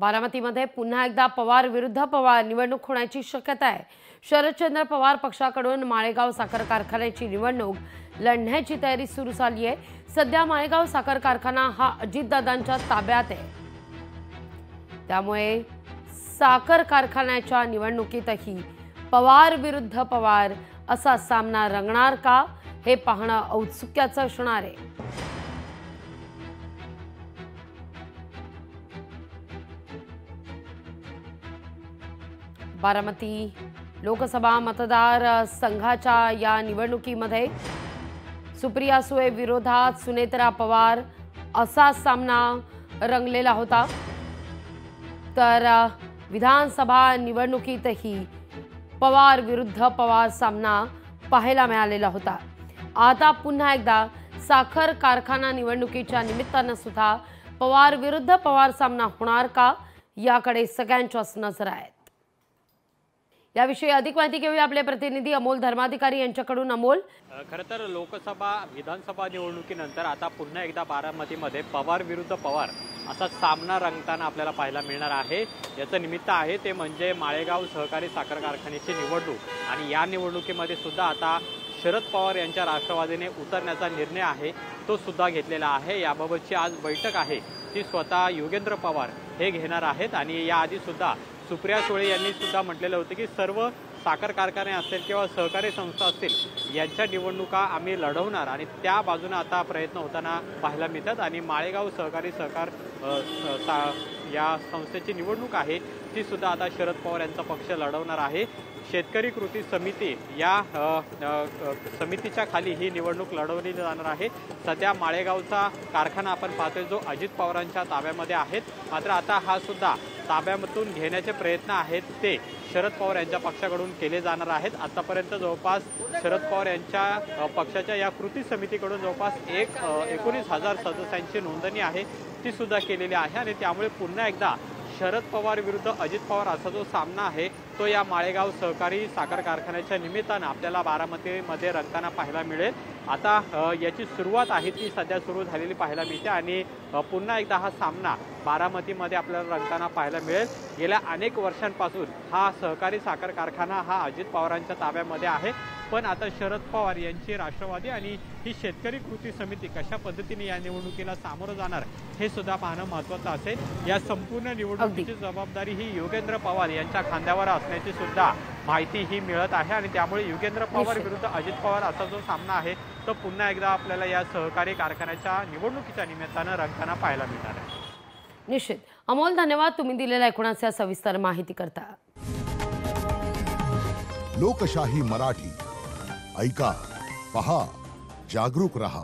बारामतीमध्ये पुन्हा एकदा पवार विरुद्ध पवार निवडणूक होण्याची शक्यता आहे। शरदचंद्र पवार पक्षाकडून माळेगाव साखर कारखान्याची निवडणूक लढण्याची तयारी सुरू झाली आहे। सध्या माळेगाव साखर कारखाना हा अजितदादांच्या ताब्यात आहे, त्यामुळे साखर कारखान्याच्या निवडणुकीतही पवार विरुद्ध पवार असा सामना रंगणार का, हे पाहणं औत्सुक्याचं असणार आहे। बारामती लोकसभा मतदार संघाच्या या निवडणुकीमध्ये सुप्रिया सुळे विरोधात सुनेत्रा पवार असा सामना रंगलेला होता, तर विधानसभा निवडणुकीतही पवार विरुद्ध पवार सामना पाहायला मिळालेला होता। आता पुन्हा एकदा साखर कारखाना निवडणुकीच्या निमित्तानं सुद्धा पवार विरुद्ध पवार सामना होणार का, याकडे सगळ्यांच्याच नजर आहेत। याविषयी अधिक माहिती घेऊया आपले प्रतिनिधी अमोल धर्माधिकारी यांच्याकडून। अमोल, खरं तर लोकसभा विधानसभा निवडणुकीनंतर आता पुन्हा एकदा बारामतीमध्ये पवार विरुद्ध पवार असा सामना रंगताना आपल्याला पाहायला मिळणार आहे। याचं निमित्त आहे ते म्हणजे माळेगाव सहकारी साखर कारखान्याची निवडणूक, आणि या निवडणुकीमध्ये सुद्धा आता शरद पवार यांच्या राष्ट्रवादीने उतरण्याचा निर्णय आहे तो सुद्धा घेतलेला आहे। याबाबतची आज बैठक आहे ती स्वतः योगेंद्र पवार हे घेणार आहेत, आणि याआधी सुद्धा सुप्रिया सुळे यांनी सुद्धा म्हटलेलं होतं की सर्व साखर कारखाने असतील किंवा सहकारी संस्था असतील यांच्या निवडणुका आम्ही लढवणार, आणि त्या बाजूने आता प्रयत्न होताना पाहायला मिळतात। आणि माळेगाव सहकारी सहकार या संस्थेची निवडणूक आहे ती सुद्धा आता शरद पवार यांचा पक्ष लढवणार आहे। शेतकरी कृती समिती या समितीच्या खाली ही निवडणूक लढवली जाणार आहे। सध्या माळेगावचा कारखाना आपण पाहतोय जो अजित पवारांच्या ताब्यामध्ये आहे, मात्र आता हा सुद्धा ताब्यातून घेण्याचे प्रयत्न आहेत ते शरद पवार यांच्या पक्षाकडून केले जाणार आहेत। आतापर्यंत जवळपास शरद पवार यांच्या पक्षाच्या या कृती समितीकडून जवळपास 19,000 सदस्यांची नोंदणी आहे ती सुद्धा केलेली आहे, आणि त्यामुळे पुन्हा एकदा शरद पवार विरुद्ध अजित पवार असा जो सामना आहे तो या माळेगाव सहकारी साखर कारखान्याच्या निमित्तानं आपल्याला बारामतीमध्ये रंगताना पाहायला मिळेल। आता याची सुरुवात आहे ती सध्या सुरू झालेली पाहायला मिळते, आणि पुन्हा एकदा हा सामना बारामतीमध्ये आपल्याला रंगताना पाहायला मिळेल। गेल्या अनेक वर्षांपासून हा सहकारी साखर कारखाना हा अजित पवारांच्या ताब्यामध्ये आहे, पण आता शरद पवार यांची राष्ट्रवादी आणि ही शेतकरी कृती समिती कशा पद्धतीने या निवडणुकीला सामोरं जाणार हे सुद्धा पाहणं महत्त्वाचं असेल। या संपूर्ण निवडणुकीची जबाबदारी ही योगेंद्र पवार यांच्या खांद्यावर असण्याची सुद्धा माहिती ही मिळत आहे, आणि त्यामुळे योगेंद्र पवार विरुद्ध अजित पवार असा जो सामना आहे तो पुन्हा एकदा आपल्याला या सहकारी कारखान्याच्या निवडणुकीच्या निमित्तानं रंगताना पाहायला मिळणार आहे। निश्चित अमोल, धन्यवाद तुम्ही दिलेल्या एकूणच सविस्तर माहिती करता। लोकशाही मराठी ऐका, पहा, जागरूक रहा।